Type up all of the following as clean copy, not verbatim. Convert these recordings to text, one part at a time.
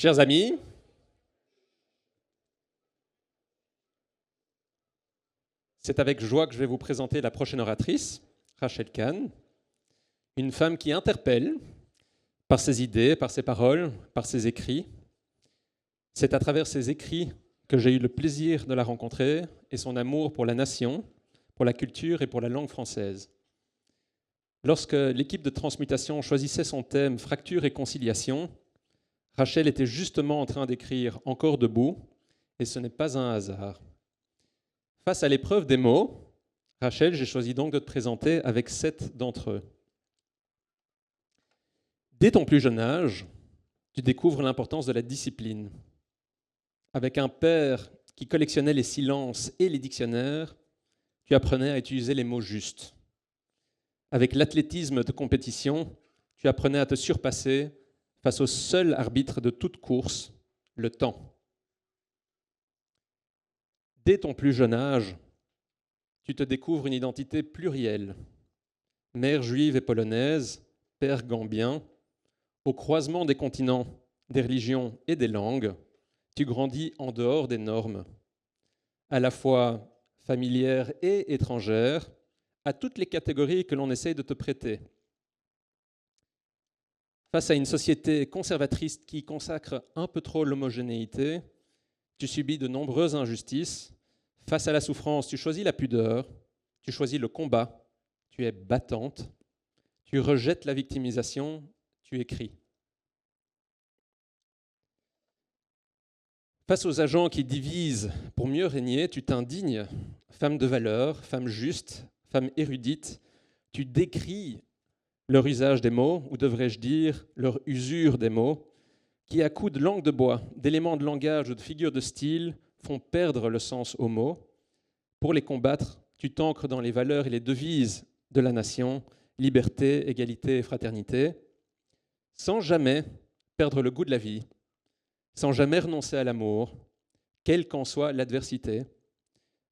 Chers amis, c'est avec joie que je vais vous présenter la prochaine oratrice, Rachel Kahn, une femme qui interpelle par ses idées, par ses paroles, par ses écrits. C'est à travers ses écrits que j'ai eu le plaisir de la rencontrer et son amour pour la nation, pour la culture et pour la langue française. Lorsque l'équipe de transmutation choisissait son thème « Fracture et conciliation », Rachel était justement en train d'écrire « Encore debout » et ce n'est pas un hasard. Face à l'épreuve des mots, Rachel, j'ai choisi donc de te présenter avec 7 d'entre eux. Dès ton plus jeune âge, tu découvres l'importance de la discipline. Avec un père qui collectionnait les silences et les dictionnaires, tu apprenais à utiliser les mots justes. Avec l'athlétisme de compétition, tu apprenais à te surpasser face au seul arbitre de toute course, le temps. Dès ton plus jeune âge, tu te découvres une identité plurielle. Mère juive et polonaise, père gambien, au croisement des continents, des religions et des langues, tu grandis en dehors des normes, à la fois familières et étrangères, à toutes les catégories que l'on essaye de te prêter. Face à une société conservatrice qui consacre un peu trop l'homogénéité, tu subis de nombreuses injustices. Face à la souffrance, tu choisis la pudeur, tu choisis le combat, tu es battante, tu rejettes la victimisation, tu écris. Face aux agents qui divisent pour mieux régner, tu t'indignes, femme de valeur, femme juste, femme érudite, tu décris leur usage des mots, ou devrais-je dire leur usure des mots, qui à coups de langue de bois, d'éléments de langage ou de figures de style font perdre le sens aux mots. Pour les combattre, tu t'ancres dans les valeurs et les devises de la nation, liberté, égalité et fraternité, sans jamais perdre le goût de la vie, sans jamais renoncer à l'amour, quelle qu'en soit l'adversité.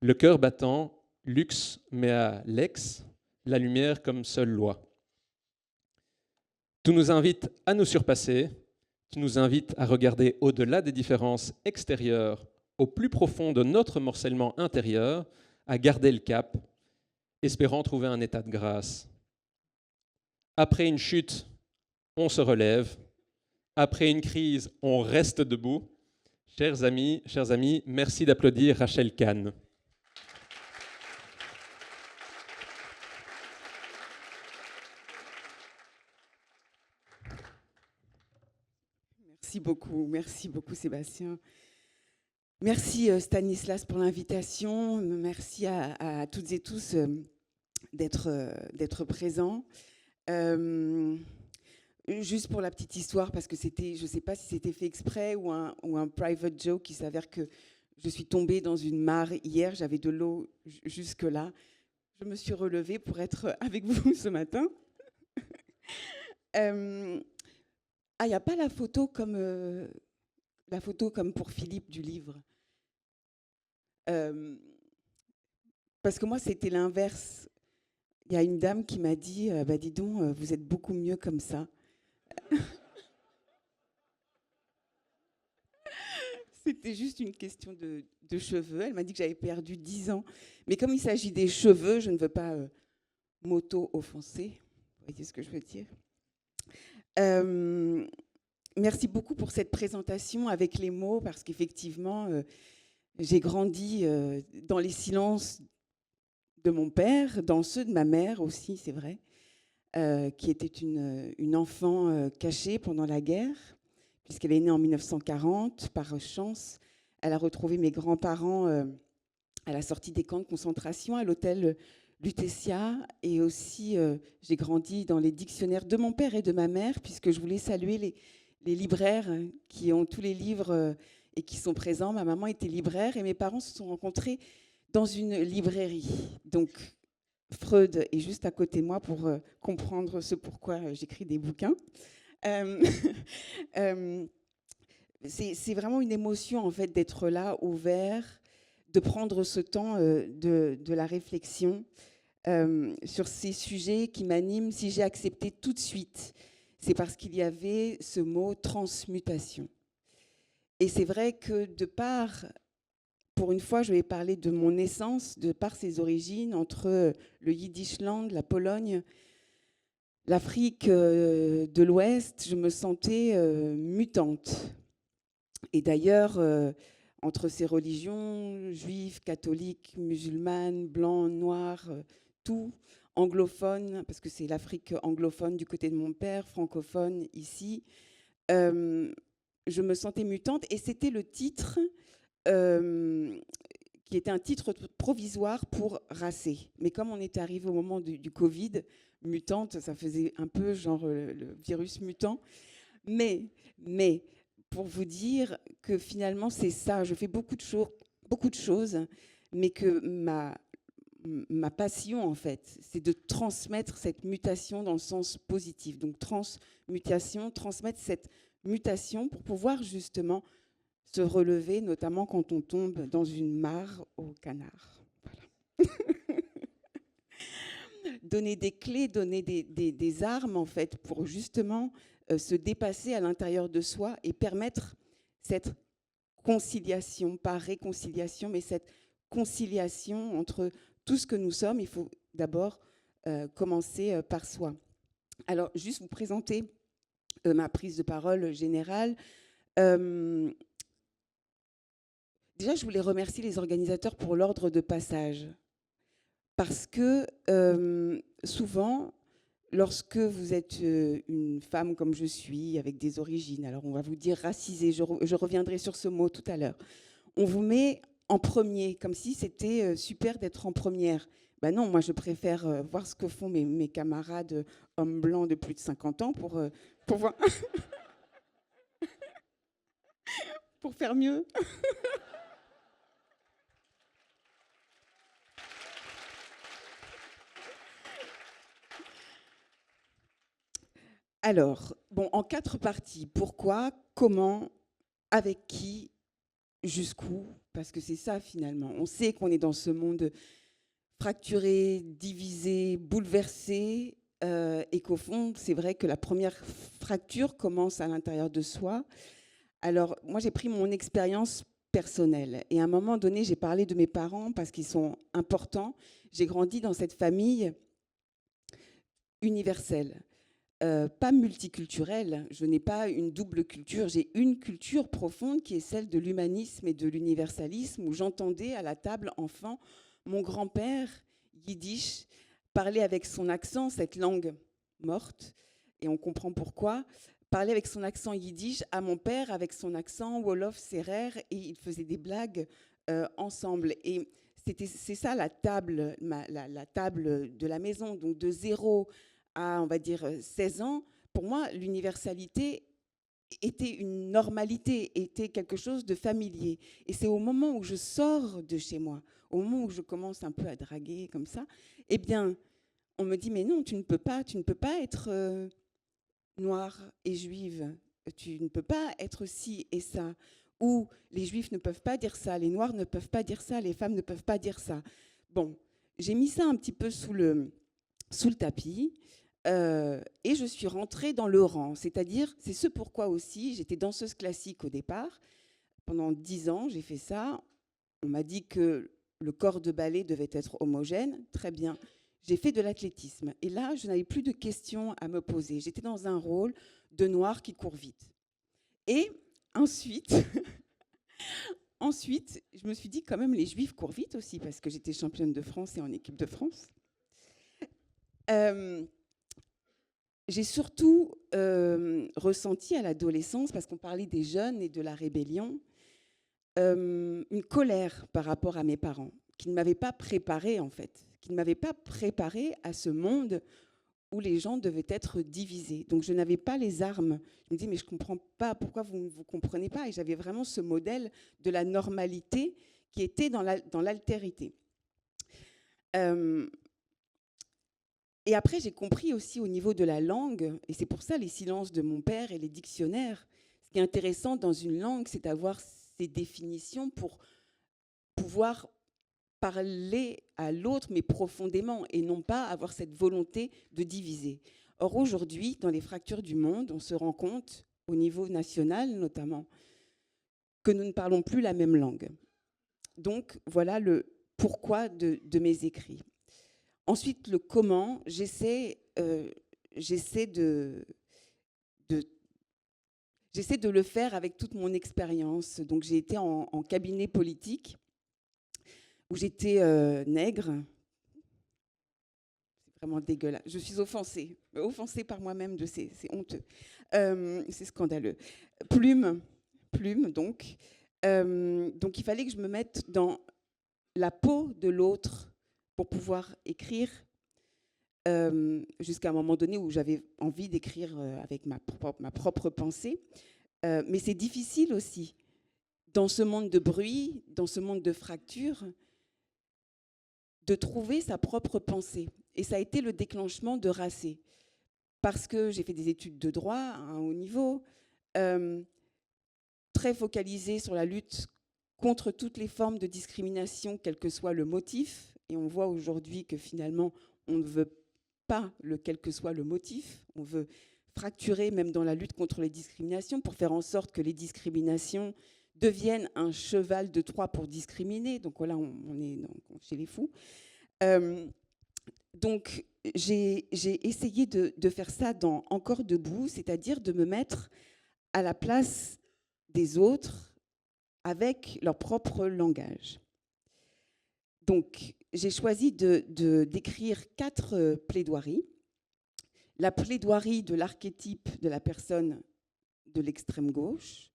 Le cœur battant, lux mais à lex, la lumière comme seule loi. Tu nous invites à nous surpasser, tu nous invites à regarder au-delà des différences extérieures, au plus profond de notre morcellement intérieur, à garder le cap, espérant trouver un état de grâce. Après une chute, on se relève. Après une crise, on reste debout. Chers amis, merci d'applaudir Rachel Kahn. Merci beaucoup Sébastien. Merci Stanislas pour l'invitation. Merci à toutes et tous d'être présents. Juste pour la petite histoire, parce que c'était, je ne sais pas si c'était fait exprès ou un private joke, il s'avère que je suis tombée dans une mare hier, j'avais de l'eau jusque-là. Je me suis relevée pour être avec vous ce matin. Il n'y a pas la photo comme pour Philippe du livre. Parce que moi, c'était l'inverse. Il y a une dame qui m'a dit, bah, dis donc, vous êtes beaucoup mieux comme ça. C'était juste une question de cheveux. Elle m'a dit que j'avais perdu 10 ans. Mais comme il s'agit des cheveux, je ne veux pas m'auto-offenser. Vous voyez ce que je veux dire ? Merci beaucoup pour cette présentation avec les mots, parce qu'effectivement, j'ai grandi dans les silences de mon père, dans ceux de ma mère aussi, c'est vrai, qui était une enfant cachée pendant la guerre, puisqu'elle est née en 1940. Par chance, elle a retrouvé mes grands-parents à la sortie des camps de concentration, à l'hôtel Lutetia. Et aussi, j'ai grandi dans les dictionnaires de mon père et de ma mère, puisque je voulais saluer les libraires qui ont tous les livres et qui sont présents. Ma maman était libraire et mes parents se sont rencontrés dans une librairie. Donc, Freud est juste à côté de moi pour comprendre ce pourquoi j'écris des bouquins. C'est vraiment une émotion, en fait, d'être là, ouvert, de prendre ce temps de la réflexion sur ces sujets qui m'animent. Si j'ai accepté tout de suite, c'est parce qu'il y avait ce mot transmutation. Et c'est vrai que pour une fois, je vais parler de mon naissance, de par ses origines, entre le Yiddishland, la Pologne, l'Afrique de l'Ouest, je me sentais mutante. Et d'ailleurs, entre ces religions, juives, catholiques, musulmanes, blancs, noirs, tout, anglophones, parce que c'est l'Afrique anglophone du côté de mon père, francophone ici, je me sentais mutante. Et c'était le titre qui était un titre provisoire pour racer. Mais comme on est arrivé au moment du Covid, mutante, ça faisait un peu genre le virus mutant. Mais pour vous dire que finalement, c'est ça. Je fais beaucoup de choses, mais que ma passion, en fait, c'est de transmettre cette mutation dans le sens positif. Donc, transmutation, transmettre cette mutation pour pouvoir justement se relever, notamment quand on tombe dans une mare au canard. Voilà. Donner des clés, donner des armes, en fait, pour justement se dépasser à l'intérieur de soi et permettre cette conciliation, pas réconciliation, mais cette conciliation entre tout ce que nous sommes. Il faut d'abord commencer par soi. Alors, juste vous présenter ma prise de parole générale. Déjà, je voulais remercier les organisateurs pour l'ordre de passage. Parce que souvent, lorsque vous êtes une femme comme je suis, avec des origines, alors on va vous dire racisée, je reviendrai sur ce mot tout à l'heure, on vous met en premier, comme si c'était super d'être en première. Ben non, moi je préfère voir ce que font mes camarades hommes blancs de plus de 50 ans pour voir pour faire mieux. Alors, bon, en 4 parties. Pourquoi, comment, avec qui, jusqu'où? Parce que c'est ça finalement. On sait qu'on est dans ce monde fracturé, divisé, bouleversé, et qu'au fond, c'est vrai que la première fracture commence à l'intérieur de soi. Alors, moi, j'ai pris mon expérience personnelle. Et à un moment donné, j'ai parlé de mes parents parce qu'ils sont importants. J'ai grandi dans cette famille universelle. Pas multiculturelle, je n'ai pas une double culture, j'ai une culture profonde qui est celle de l'humanisme et de l'universalisme, où j'entendais à la table enfant mon grand-père yiddish parler avec son accent, cette langue morte, et on comprend pourquoi, parler avec son accent yiddish à mon père avec son accent wolof sérère, et ils faisaient des blagues ensemble. Et c'est ça la table, la table de la maison, donc de 0 à, on va dire, 16 ans, pour moi, l'universalité était une normalité, était quelque chose de familier. Et c'est au moment où je sors de chez moi, au moment où je commence un peu à draguer comme ça, eh bien, on me dit, mais non, tu ne peux pas être noire et juive, tu ne peux pas être ci et ça, ou les juifs ne peuvent pas dire ça, les noirs ne peuvent pas dire ça, les femmes ne peuvent pas dire ça. Bon, j'ai mis ça un petit peu sous le tapis. Et je suis rentrée dans le rang. C'est-à-dire, c'est ce pourquoi aussi, j'étais danseuse classique au départ. Pendant 10 ans, j'ai fait ça. On m'a dit que le corps de ballet devait être homogène. Très bien. J'ai fait de l'athlétisme. Et là, je n'avais plus de questions à me poser. J'étais dans un rôle de noir qui court vite. Et ensuite, je me suis dit quand même, les Juifs courent vite aussi, parce que j'étais championne de France et en équipe de France. J'ai surtout ressenti à l'adolescence, parce qu'on parlait des jeunes et de la rébellion, une colère par rapport à mes parents, qui ne m'avaient pas préparée en fait, qui ne m'avaient pas préparée à ce monde où les gens devaient être divisés. Donc je n'avais pas les armes. Je me dis, mais je ne comprends pas, pourquoi vous ne vous comprenez pas? Et j'avais vraiment ce modèle de la normalité qui était dans l'altérité. Et après, j'ai compris aussi au niveau de la langue, et c'est pour ça les silences de mon père et les dictionnaires. Ce qui est intéressant dans une langue, c'est d'avoir ces définitions pour pouvoir parler à l'autre, mais profondément, et non pas avoir cette volonté de diviser. Or, aujourd'hui, dans les fractures du monde, on se rend compte, au niveau national notamment, que nous ne parlons plus la même langue. Donc, voilà le pourquoi de mes écrits. Ensuite, le comment, j'essaie de le faire avec toute mon expérience. Donc, j'ai été en cabinet politique où j'étais nègre. C'est vraiment dégueulasse. Je suis offensée par moi-même, c'est honteux. C'est scandaleux. Plume, donc. Donc, il fallait que je me mette dans la peau de l'autre pour pouvoir écrire, jusqu'à un moment donné où j'avais envie d'écrire avec ma propre pensée. Mais c'est difficile aussi, dans ce monde de bruit, dans ce monde de fractures, de trouver sa propre pensée. Et ça a été le déclenchement de Racé. Parce que j'ai fait des études de droit à un haut niveau, très focalisée sur la lutte contre toutes les formes de discrimination, quel que soit le motif. Et on voit aujourd'hui que finalement, on ne veut pas quel que soit le motif. On veut fracturer, même dans la lutte contre les discriminations, pour faire en sorte que les discriminations deviennent un cheval de Troie pour discriminer. Donc voilà, on est chez les fous. Donc j'ai essayé de faire ça dans Encore debout, c'est-à-dire de me mettre à la place des autres avec leur propre langage. Donc, j'ai choisi d'écrire 4 plaidoiries. La plaidoirie de l'archétype de la personne de l'extrême gauche,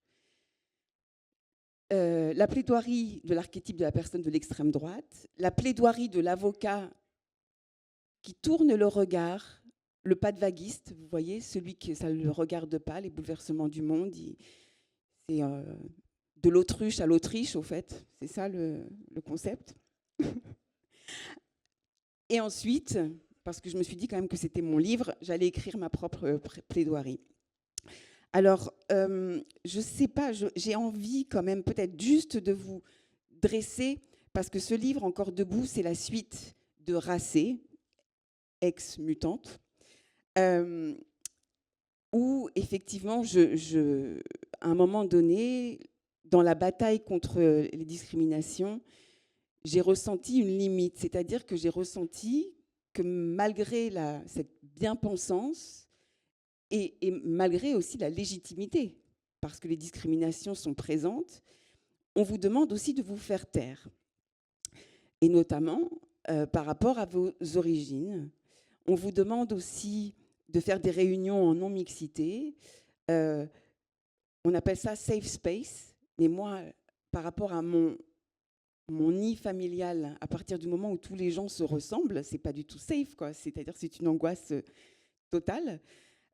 la plaidoirie de l'archétype de la personne de l'extrême droite, la plaidoirie de l'avocat qui tourne le regard, le pas de vaguiste, vous voyez, celui qui ça ne le regarde pas, les bouleversements du monde, c'est de l'autruche à l'Autriche, au fait, c'est ça le concept. Et ensuite, parce que je me suis dit quand même que c'était mon livre, j'allais écrire ma propre plaidoirie. Alors, je ne sais pas, j'ai envie quand même peut-être juste de vous dresser, parce que ce livre, Encore debout, c'est la suite de Racé, ex-mutante, où effectivement, à un moment donné, dans la bataille contre les discriminations, j'ai ressenti une limite, c'est-à-dire que j'ai ressenti que malgré cette bien-pensance et malgré aussi la légitimité, parce que les discriminations sont présentes, on vous demande aussi de vous faire taire. Et notamment par rapport à vos origines. On vous demande aussi de faire des réunions en non-mixité. On appelle ça safe space. Mais moi, par rapport à mon nid familial, à partir du moment où tous les gens se ressemblent, c'est pas du tout safe, quoi. C'est-à-dire que c'est une angoisse totale.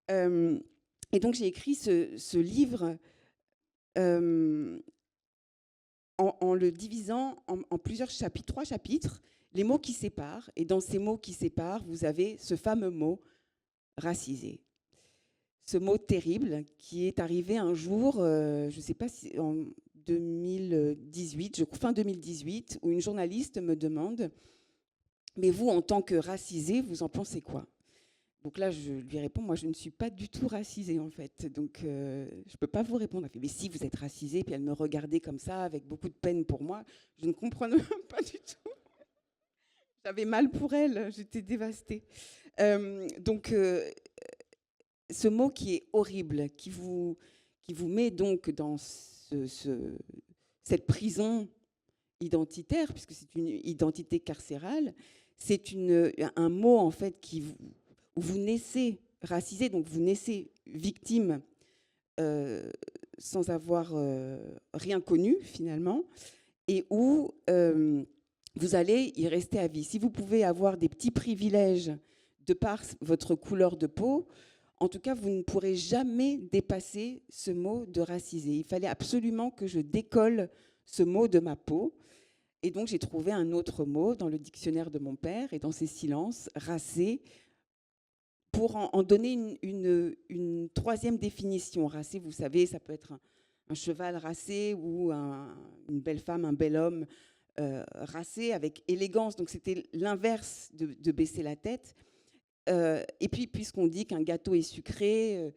Et donc j'ai écrit ce livre en le divisant en plusieurs chapitres, 3 chapitres, les mots qui séparent. Et dans ces mots qui séparent, vous avez ce fameux mot racisé. Ce mot terrible qui est arrivé un jour, je ne sais pas si en 2018, fin 2018, où une journaliste me demande « Mais vous, en tant que racisé, vous en pensez quoi ?» Donc là, je lui réponds, moi, je ne suis pas du tout racisée, en fait. Donc, je ne peux pas vous répondre. Elle fait, mais si, vous êtes racisée. Puis elle me regardait comme ça, avec beaucoup de peine pour moi. Je ne comprenais pas du tout. J'avais mal pour elle. J'étais dévastée. Donc, ce mot qui est horrible, qui vous met donc dans cette prison identitaire, puisque c'est une identité carcérale, c'est un mot, en fait, où vous naissez racisé, donc vous naissez victime sans avoir rien connu finalement, et où vous allez y rester à vie. Si vous pouvez avoir des petits privilèges de par votre couleur de peau, en tout cas, vous ne pourrez jamais dépasser ce mot de racisé. Il fallait absolument que je décolle ce mot de ma peau. Et donc, j'ai trouvé un autre mot dans le dictionnaire de mon père, et dans ses silences, racé, pour en donner une troisième définition. Racé, vous savez, ça peut être un cheval racé ou une belle femme, un bel homme racé avec élégance. Donc c'était l'inverse de baisser la tête. Et puis, puisqu'on dit qu'un gâteau est sucré,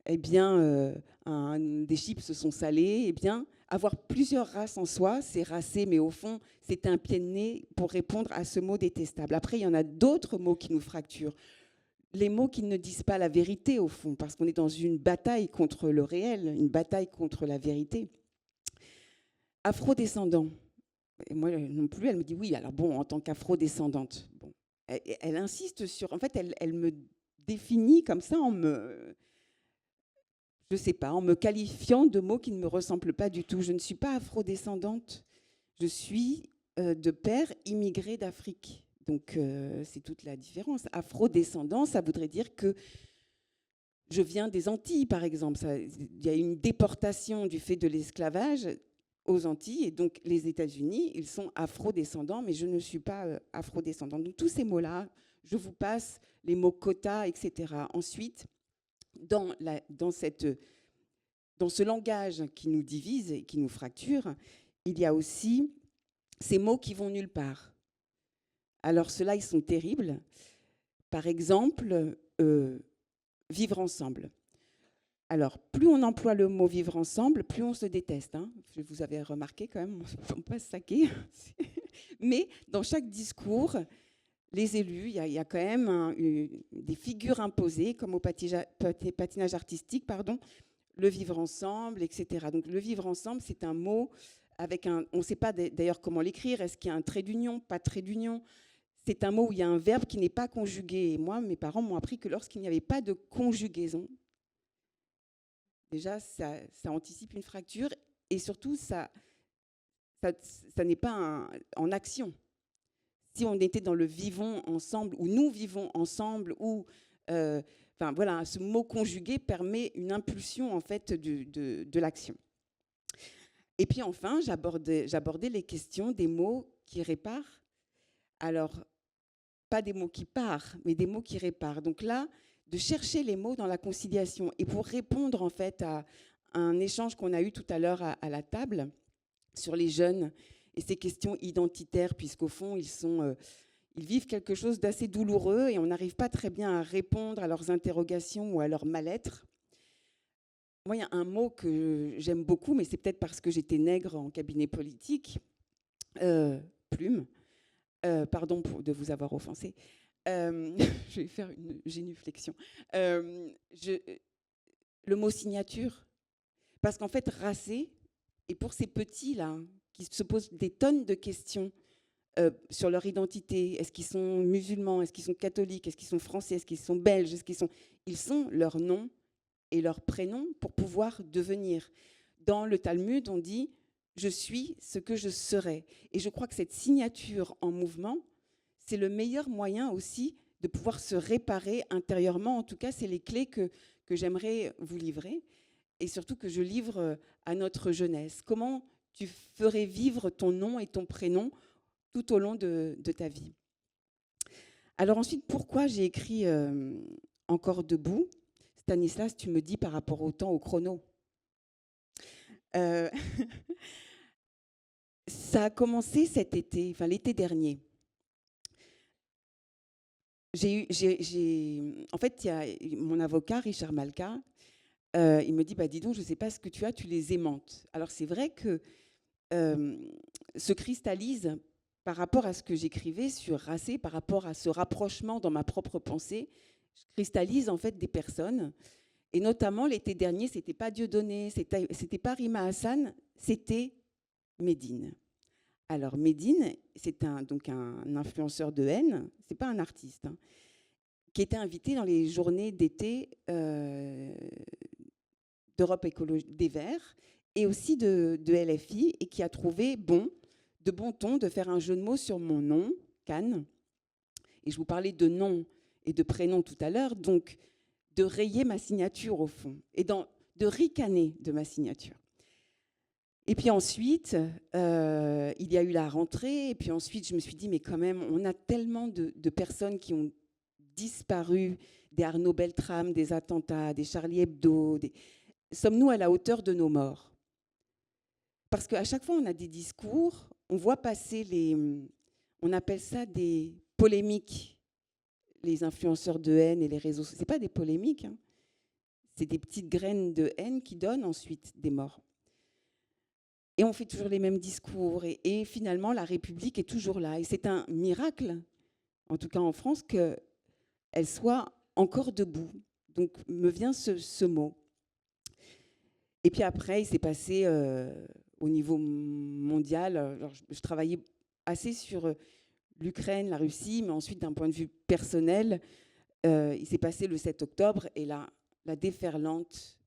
eh bien, des chips sont salés, eh bien, avoir plusieurs races en soi, c'est racé, mais au fond, c'est un pied de nez pour répondre à ce mot détestable. Après, il y en a d'autres mots qui nous fracturent. Les mots qui ne disent pas la vérité, au fond, parce qu'on est dans une bataille contre le réel, une bataille contre la vérité. Afrodescendant. Et moi non plus, elle me dit oui, alors bon, en tant qu'afrodescendante. Bon. Elle insiste sur... En fait, elle me définit comme ça je sais pas, en me qualifiant de mots qui ne me ressemblent pas du tout. Je ne suis pas afrodescendante. Je suis de père immigré d'Afrique. Donc, c'est toute la différence. Afrodescendant, ça voudrait dire que je viens des Antilles, par exemple. Il y a une déportation du fait de l'esclavage aux Antilles. Et donc, les États-Unis, ils sont afrodescendants, mais je ne suis pas afrodescendante. Donc, tous ces mots-là, je vous passe les mots quota, etc. Ensuite, dans ce langage qui nous divise et qui nous fracture, il y a aussi ces mots qui vont nulle part. Alors, ceux-là, ils sont terribles. Par exemple, vivre ensemble. Alors, plus on emploie le mot vivre ensemble, plus on se déteste. Hein. Vous avez remarqué quand même, on ne peut pas se saquer. Mais dans chaque discours, les élus, il y a quand même des figures imposées, comme au patinage artistique, le vivre ensemble, etc. Donc le vivre ensemble, c'est un mot avec on ne sait pas d'ailleurs comment l'écrire. Est-ce qu'il y a un trait d'union, pas de trait d'union? C'est un mot où il y a un verbe qui n'est pas conjugué. Et moi, mes parents m'ont appris que lorsqu'il n'y avait pas de conjugaison, déjà, ça anticipe une fracture. Et surtout, ça n'est pas en action. Si on était dans le vivons ensemble, ou nous vivons ensemble, ou voilà, ce mot conjugué permet une impulsion en fait de l'action. Et puis enfin, j'abordais les questions des mots qui réparent. Alors, pas des mots qui parent, mais des mots qui réparent. Donc là, de chercher les mots dans la conciliation. Et pour répondre en fait à un échange qu'on a eu tout à l'heure à la table sur les jeunes et ces questions identitaires, puisqu'au fond, ils vivent quelque chose d'assez douloureux et on n'arrive pas très bien à répondre à leurs interrogations ou à leur mal-être. Moi, il y a un mot que j'aime beaucoup, mais c'est peut-être parce que j'étais nègre en cabinet politique, plume. Pardon de vous avoir offensé. Je vais faire une génuflexion. Le mot signature, parce qu'en fait, racer, et pour ces petits-là, qui se posent des tonnes de questions sur leur identité, est-ce qu'ils sont musulmans, est-ce qu'ils sont catholiques, est-ce qu'ils sont français, est-ce qu'ils sont belges, ils sont leur nom et leur prénom pour pouvoir devenir. Dans le Talmud, on dit « je suis ce que je serai ». Et je crois que cette signature en mouvement, c'est le meilleur moyen aussi de pouvoir se réparer intérieurement. En tout cas, c'est les clés que j'aimerais vous livrer et surtout que je livre à notre jeunesse. Comment tu ferais vivre ton nom et ton prénom tout au long de ta vie. Alors ensuite, pourquoi j'ai écrit Encore debout? Stanislas, tu me dis par rapport au temps, au chrono. Ça a commencé cet été, enfin l'été dernier. En fait, il y a mon avocat, Richard Malka, il me dit, dis donc, je ne sais pas ce que tu as, tu les aimantes. Alors c'est vrai que se cristallise par rapport à ce que j'écrivais sur Racé, par rapport à ce rapprochement dans ma propre pensée, je cristallise en fait des personnes. Et notamment l'été dernier, c'était pas Dieudonné, c'était pas Rima Hassan, c'était Médine. Alors Médine, c'est donc un influenceur de haine, c'est pas un artiste, hein, qui était invité dans les journées d'été d'Europe Écologie des Verts et aussi de LFI, et qui a trouvé de bon ton de faire un jeu de mots sur mon nom, Khan. Et je vous parlais de nom et de prénom tout à l'heure, donc de rayer ma signature au fond, et de ricaner de ma signature. Et puis ensuite, il y a eu la rentrée, et puis ensuite je me suis dit, mais quand même, on a tellement de personnes qui ont disparu, des Arnaud Beltrame, des attentats, des Charlie Hebdo. Sommes-nous à la hauteur de nos morts? Parce qu'à chaque fois, on a des discours, on voit passer on appelle ça des polémiques, les influenceurs de haine et les réseaux sociaux. Ce n'est pas des polémiques, hein. c'est des petites graines de haine qui donnent ensuite des morts. Et on fait toujours les mêmes discours. Et finalement, la République est toujours là. Et c'est un miracle, en tout cas en France, qu'elle soit encore debout. Donc me vient ce mot. Et puis après, il s'est passé au niveau mondial. Alors, je travaillais assez sur l'Ukraine, la Russie, mais ensuite, d'un point de vue personnel, il s'est passé le 7 octobre et la déferlante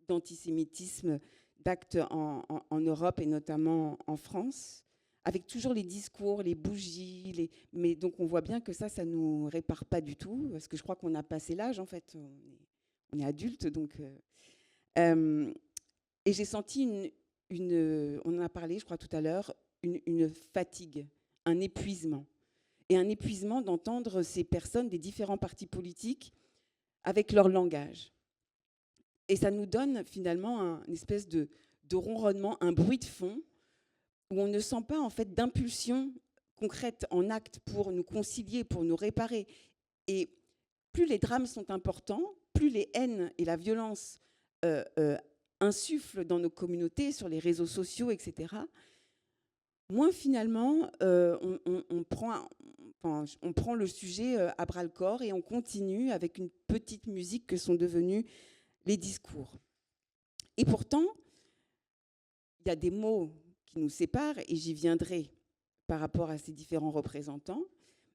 d'antisémitisme, d'actes en Europe et notamment en France, avec toujours les discours, les bougies. Mais donc, on voit bien que ça ne nous répare pas du tout, parce que je crois qu'on a passé l'âge, en fait. On est adulte, donc... et j'ai senti on en a parlé, je crois, tout à l'heure, une fatigue, un épuisement. Et un épuisement d'entendre ces personnes des différents partis politiques avec leur langage. Et ça nous donne finalement une espèce de ronronnement, un bruit de fond, où on ne sent pas en fait d'impulsion concrète en acte pour nous concilier, pour nous réparer. Et plus les drames sont importants, plus les haines et la violence insufflent dans nos communautés, sur les réseaux sociaux, etc., moins finalement on prend le sujet à bras-le-corps et on continue avec une petite musique que sont devenus les discours. Et pourtant, il y a des mots qui nous séparent, et j'y viendrai par rapport à ces différents représentants,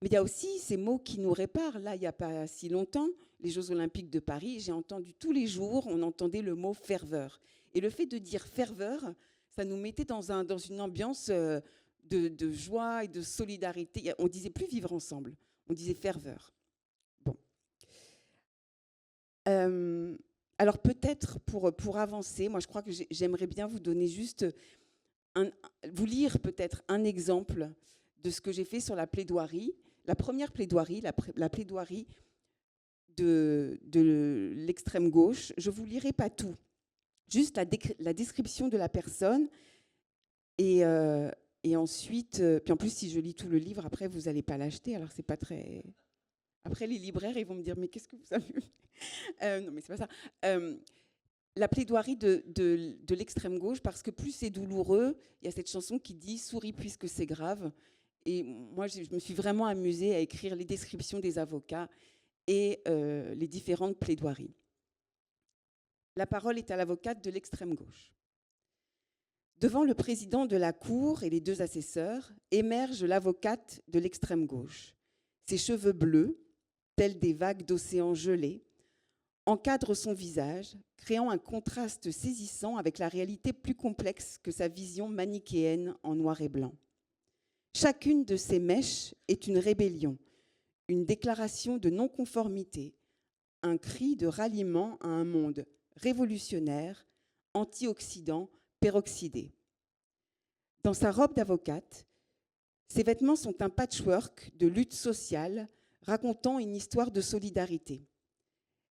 mais il y a aussi ces mots qui nous réparent. Là, il n'y a pas si longtemps, les Jeux Olympiques de Paris, j'ai entendu tous les jours, on entendait le mot ferveur. Et le fait de dire ferveur, ça nous mettait dans une ambiance de joie et de solidarité. On ne disait plus vivre ensemble, on disait ferveur. Bon. Alors peut-être pour avancer, moi je crois que j'aimerais bien vous donner juste, vous lire peut-être un exemple de ce que j'ai fait sur la plaidoirie. La première plaidoirie, la plaidoirie de l'extrême gauche. Je ne vous lirai pas tout, juste la description de la personne. Et ensuite, puis en plus, si je lis tout le livre, après, vous n'allez pas l'acheter. Alors, c'est pas très... Après, les libraires, ils vont me dire, mais qu'est-ce que vous avez non, mais c'est pas ça. La plaidoirie de l'extrême gauche, parce que plus c'est douloureux, il y a cette chanson qui dit « Souris puisque c'est grave ». Et moi, je me suis vraiment amusée à écrire les descriptions des avocats et les différentes plaidoiries. La parole est à l'avocate de l'extrême gauche. Devant le président de la Cour et les deux assesseurs, émerge l'avocate de l'extrême gauche. Ses cheveux bleus, tels des vagues d'océan gelés, encadrent son visage, créant un contraste saisissant avec la réalité plus complexe que sa vision manichéenne en noir et blanc. Chacune de ces mèches est une rébellion, une déclaration de non-conformité, un cri de ralliement à un monde révolutionnaire, anti-Occident, peroxydé. Dans sa robe d'avocate, ses vêtements sont un patchwork de lutte sociale racontant une histoire de solidarité.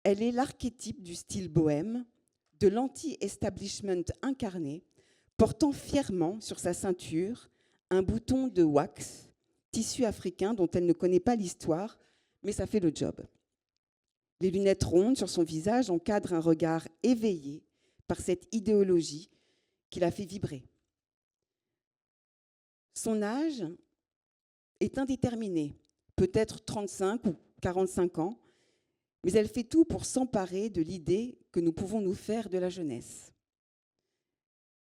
Elle est l'archétype du style bohème, de l'anti-establishment incarné, portant fièrement sur sa ceinture un bouton de wax, tissu africain dont elle ne connaît pas l'histoire, mais ça fait le job. Les lunettes rondes sur son visage encadrent un regard éveillé par cette idéologie qui la fait vibrer. Son âge est indéterminé, peut-être 35 ou 45 ans, mais elle fait tout pour s'emparer de l'idée que nous pouvons nous faire de la jeunesse.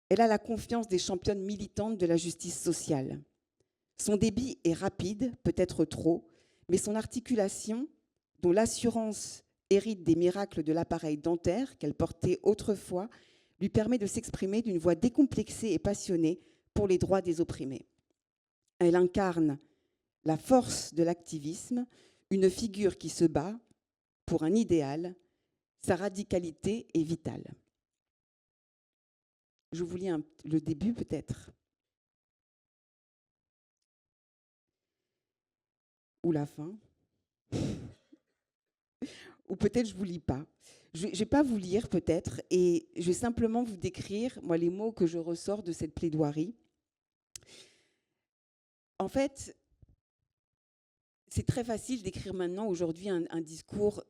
Elle a la confiance des championnes militantes de la justice sociale. Son débit est rapide, peut-être trop, mais son articulation, dont l'assurance hérite des miracles de l'appareil dentaire qu'elle portait autrefois, lui permet de s'exprimer d'une voix décomplexée et passionnée pour les droits des opprimés. Elle incarne la force de l'activisme, une figure qui se bat pour un idéal. Sa radicalité est vitale. Je vous lis le début peut-être. Ou la fin. Ou peut-être je ne vous lis pas. Je ne vais pas vous lire peut-être, et je vais simplement vous décrire, moi, les mots que je ressors de cette plaidoirie. En fait, c'est très facile d'écrire maintenant, aujourd'hui, un discours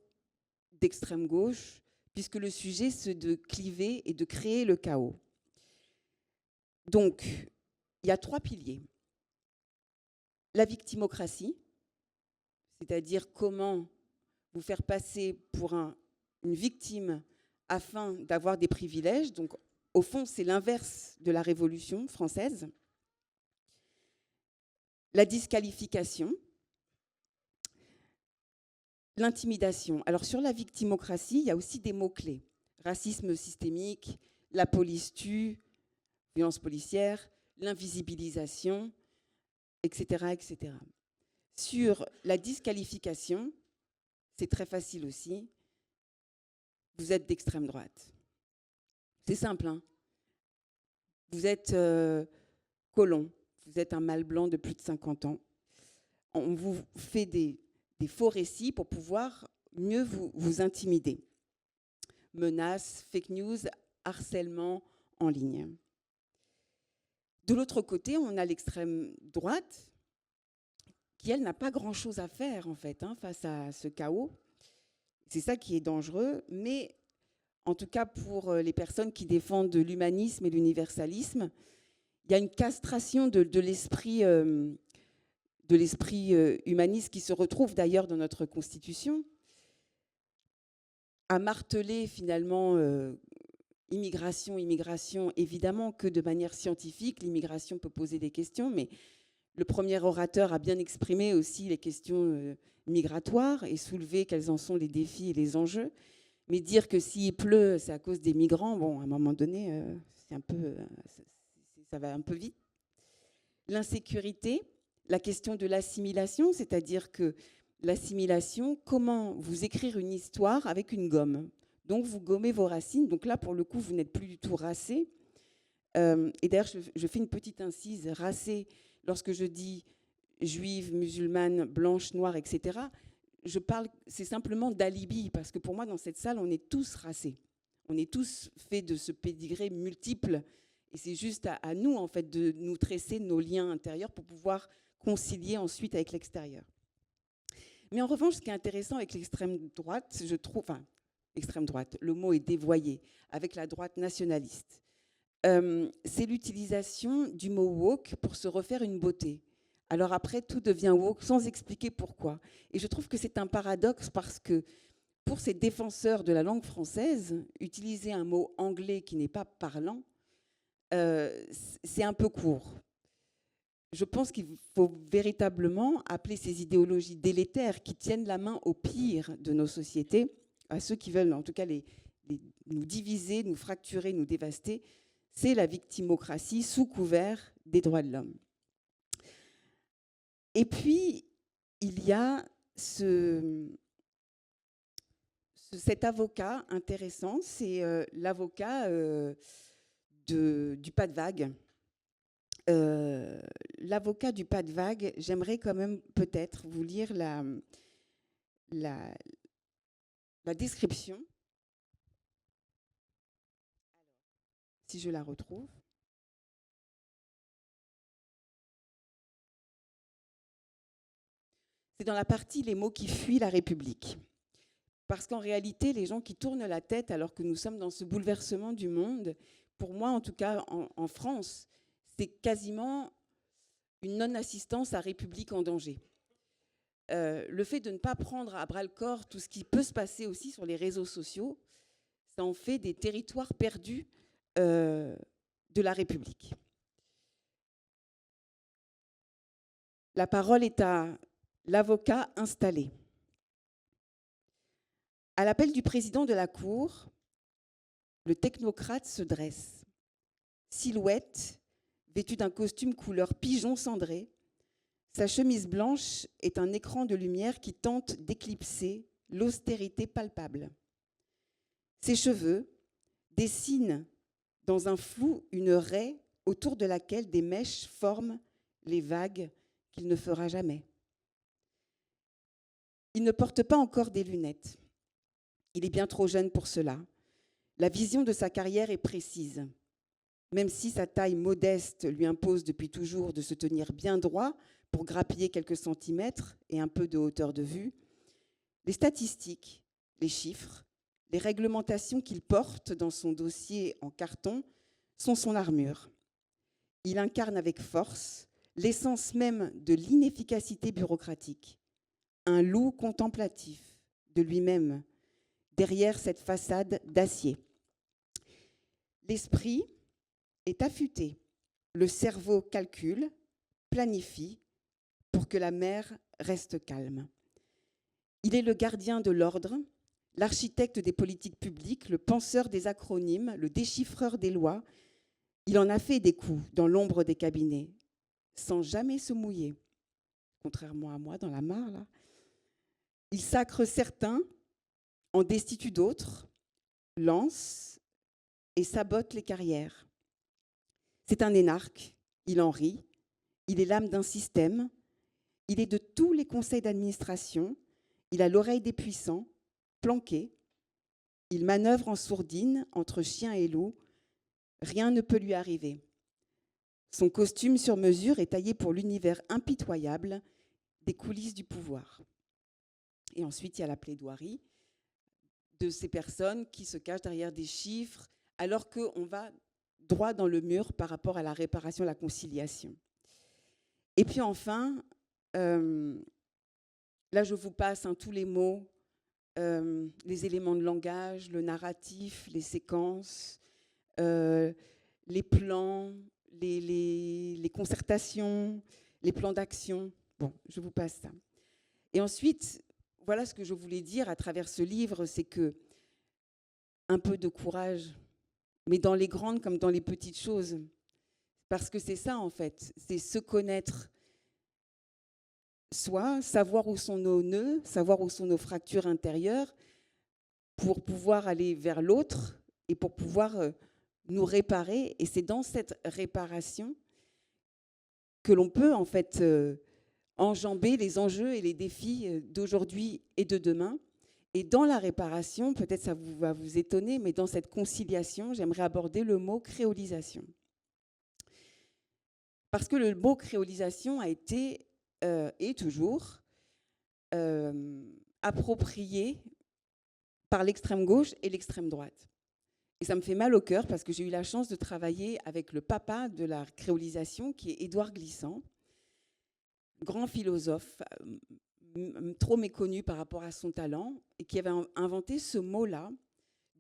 d'extrême gauche, puisque le sujet, c'est de cliver et de créer le chaos. Donc, il y a 3 piliers. La victimocratie, c'est-à-dire comment vous faire passer pour une victime afin d'avoir des privilèges. Donc, au fond, c'est l'inverse de la Révolution française. La disqualification, l'intimidation. Alors, sur la victimocratie, il y a aussi des mots-clés. Racisme systémique, la police tue, violence policière, l'invisibilisation, etc., etc. Sur la disqualification, c'est très facile aussi. Vous êtes d'extrême droite. C'est simple, hein. Vous êtes colon, vous êtes un mâle blanc de plus de 50 ans. On vous fait des faux récits pour pouvoir mieux vous intimider. Menaces, fake news, harcèlement en ligne. De l'autre côté, on a l'extrême droite qui, elle, n'a pas grand-chose à faire, en fait, hein, face à ce chaos. C'est ça qui est dangereux, mais en tout cas pour les personnes qui défendent l'humanisme et l'universalisme, il y a une castration de l'esprit humaniste qui se retrouve d'ailleurs dans notre Constitution, à marteler finalement immigration, évidemment que de manière scientifique, l'immigration peut poser des questions, mais le premier orateur a bien exprimé aussi les questions migratoires et soulevé quels en sont les défis et les enjeux. Mais dire que s'il pleut, c'est à cause des migrants, bon, à un moment donné, ça va un peu vite. L'insécurité, la question de l'assimilation, c'est-à-dire que l'assimilation, comment vous écrire une histoire avec une gomme. Donc, vous gommez vos racines. Donc là, pour le coup, vous n'êtes plus du tout racé. Et d'ailleurs, je fais une petite incise. Racé, lorsque je dis juive, musulmane, blanche, noire, etc., je parle, c'est simplement d'alibi, parce que pour moi, dans cette salle, on est tous racés. On est tous faits de ce pédigré multiple. Et c'est juste à nous, en fait, de nous tresser nos liens intérieurs pour pouvoir concilier ensuite avec l'extérieur. Mais en revanche, ce qui est intéressant avec l'extrême droite, je trouve, enfin, extrême droite, le mot est dévoyé, avec la droite nationaliste, c'est l'utilisation du mot woke pour se refaire une beauté. Alors après, tout devient woke sans expliquer pourquoi. Et je trouve que c'est un paradoxe parce que pour ces défenseurs de la langue française, utiliser un mot anglais qui n'est pas parlant, c'est un peu court. Je pense qu'il faut véritablement appeler ces idéologies délétères qui tiennent la main au pire de nos sociétés, à ceux qui veulent en tout cas nous diviser, nous fracturer, nous dévaster, c'est la victimocratie sous couvert des droits de l'homme. Et puis, il y a cet avocat intéressant, c'est l'avocat du pas de vague. L'avocat du pas de vague, j'aimerais quand même peut-être vous lire la description, si je la retrouve. C'est dans la partie « Les mots qui fuient la République ». Parce qu'en réalité, les gens qui tournent la tête alors que nous sommes dans ce bouleversement du monde, pour moi en tout cas en France, c'est quasiment une non-assistance à République en danger. Le fait de ne pas prendre à bras-le-corps tout ce qui peut se passer aussi sur les réseaux sociaux, ça en fait des territoires perdus de la République. La parole est à l'avocat installé. À l'appel du président de la Cour, le technocrate se dresse. Silhouette, vêtu d'un costume couleur pigeon cendré, sa chemise blanche est un écran de lumière qui tente d'éclipser l'austérité palpable. Ses cheveux dessinent dans un flou une raie autour de laquelle des mèches forment les vagues qu'il ne fera jamais. Il ne porte pas encore des lunettes. Il est bien trop jeune pour cela. La vision de sa carrière est précise. Même si sa taille modeste lui impose depuis toujours de se tenir bien droit pour grappiller quelques centimètres et un peu de hauteur de vue, les statistiques, les chiffres, Les réglementations qu'il porte dans son dossier en carton sont son armure. Il incarne avec force l'essence même de l'inefficacité bureaucratique, un loup contemplatif de lui-même derrière cette façade d'acier. L'esprit est affûté, le cerveau calcule, planifie pour que la mer reste calme. Il est le gardien de l'ordre, l'architecte des politiques publiques, le penseur des acronymes, le déchiffreur des lois. Il en a fait des coups dans l'ombre des cabinets, sans jamais se mouiller, contrairement à moi dans la mare, là. Il sacre certains, en destitue d'autres, lance et sabote les carrières. C'est un énarque, il en rit, il est l'âme d'un système, il est de tous les conseils d'administration, il a l'oreille des puissants, planqué, il manœuvre en sourdine entre chien et loup, rien ne peut lui arriver. Son costume sur mesure est taillé pour l'univers impitoyable des coulisses du pouvoir. Et ensuite, il y a la plaidoirie de ces personnes qui se cachent derrière des chiffres, alors qu'on va droit dans le mur par rapport à la réparation, la conciliation. Et puis enfin, là je vous passe tous les mots, les éléments de langage, le narratif, les séquences, les plans, les concertations, les plans d'action. Bon, je vous passe ça. Et ensuite, voilà ce que je voulais dire à travers ce livre, c'est que un peu de courage, mais dans les grandes comme dans les petites choses. Parce que c'est ça, en fait, c'est se connaître soi, savoir où sont nos nœuds, savoir où sont nos fractures intérieures, pour pouvoir aller vers l'autre et pour pouvoir nous réparer. Et c'est dans cette réparation que l'on peut, en fait, enjamber les enjeux et les défis d'aujourd'hui et de demain. Et dans la réparation, peut-être ça va vous étonner, mais dans cette conciliation, j'aimerais aborder le mot créolisation. Parce que le mot créolisation a été, et toujours, approprié par l'extrême gauche et l'extrême droite. Et ça me fait mal au cœur parce que j'ai eu la chance de travailler avec le papa de la créolisation, qui est Édouard Glissant, grand philosophe, trop méconnu par rapport à son talent, et qui avait inventé ce mot-là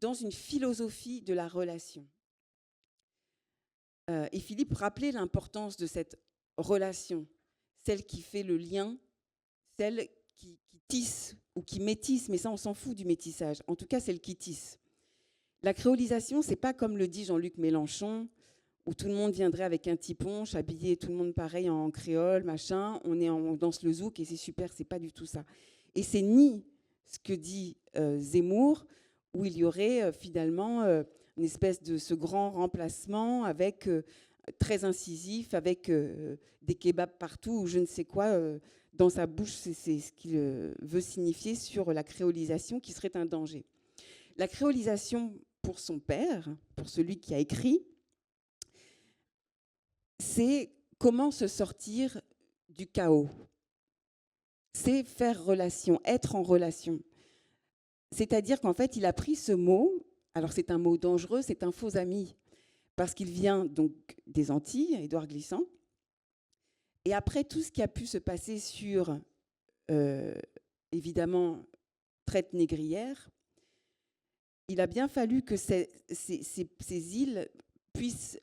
dans une philosophie de la relation. Et Philippe rappelait l'importance de cette relation, celle qui fait le lien, celle qui tisse ou qui métisse, mais ça on s'en fout du métissage, en tout cas celle qui tisse. La créolisation, c'est pas comme le dit Jean-Luc Mélenchon, où tout le monde viendrait avec un petit punch, habillé tout le monde pareil en créole, machin, on danse le zouk et c'est super, c'est pas du tout ça. Et c'est ni ce que dit Zemmour, où il y aurait finalement une espèce de ce grand remplacement avec très incisif, avec des kebabs partout ou je ne sais quoi dans sa bouche, c'est ce qu'il veut signifier sur la créolisation qui serait un danger. La créolisation pour son père, pour celui qui a écrit, c'est comment se sortir du chaos. C'est faire relation, être en relation. C'est-à-dire qu'en fait, il a pris ce mot, alors c'est un mot dangereux, c'est un faux ami, parce qu'il vient donc des Antilles, Édouard Glissant, et après tout ce qui a pu se passer sur, évidemment, traite négrière, il a bien fallu que ces îles puissent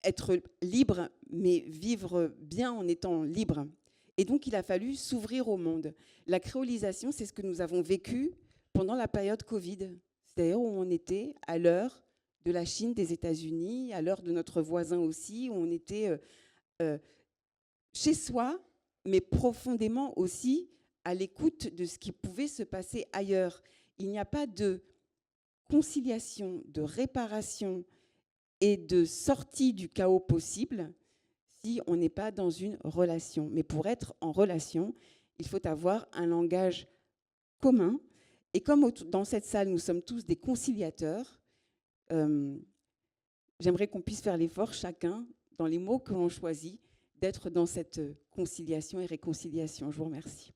être libres, mais vivre bien en étant libres. Et donc, il a fallu s'ouvrir au monde. La créolisation, c'est ce que nous avons vécu pendant la période Covid. C'est-à-dire où on était à l'heure de la Chine, des États-Unis, à l'heure de notre voisin aussi, où on était chez soi, mais profondément aussi à l'écoute de ce qui pouvait se passer ailleurs. Il n'y a pas de conciliation, de réparation et de sortie du chaos possible si on n'est pas dans une relation. Mais pour être en relation, il faut avoir un langage commun. Et comme dans cette salle, nous sommes tous des conciliateurs, j'aimerais qu'on puisse faire l'effort, chacun, dans les mots que l'on choisit, d'être dans cette conciliation et réconciliation. Je vous remercie.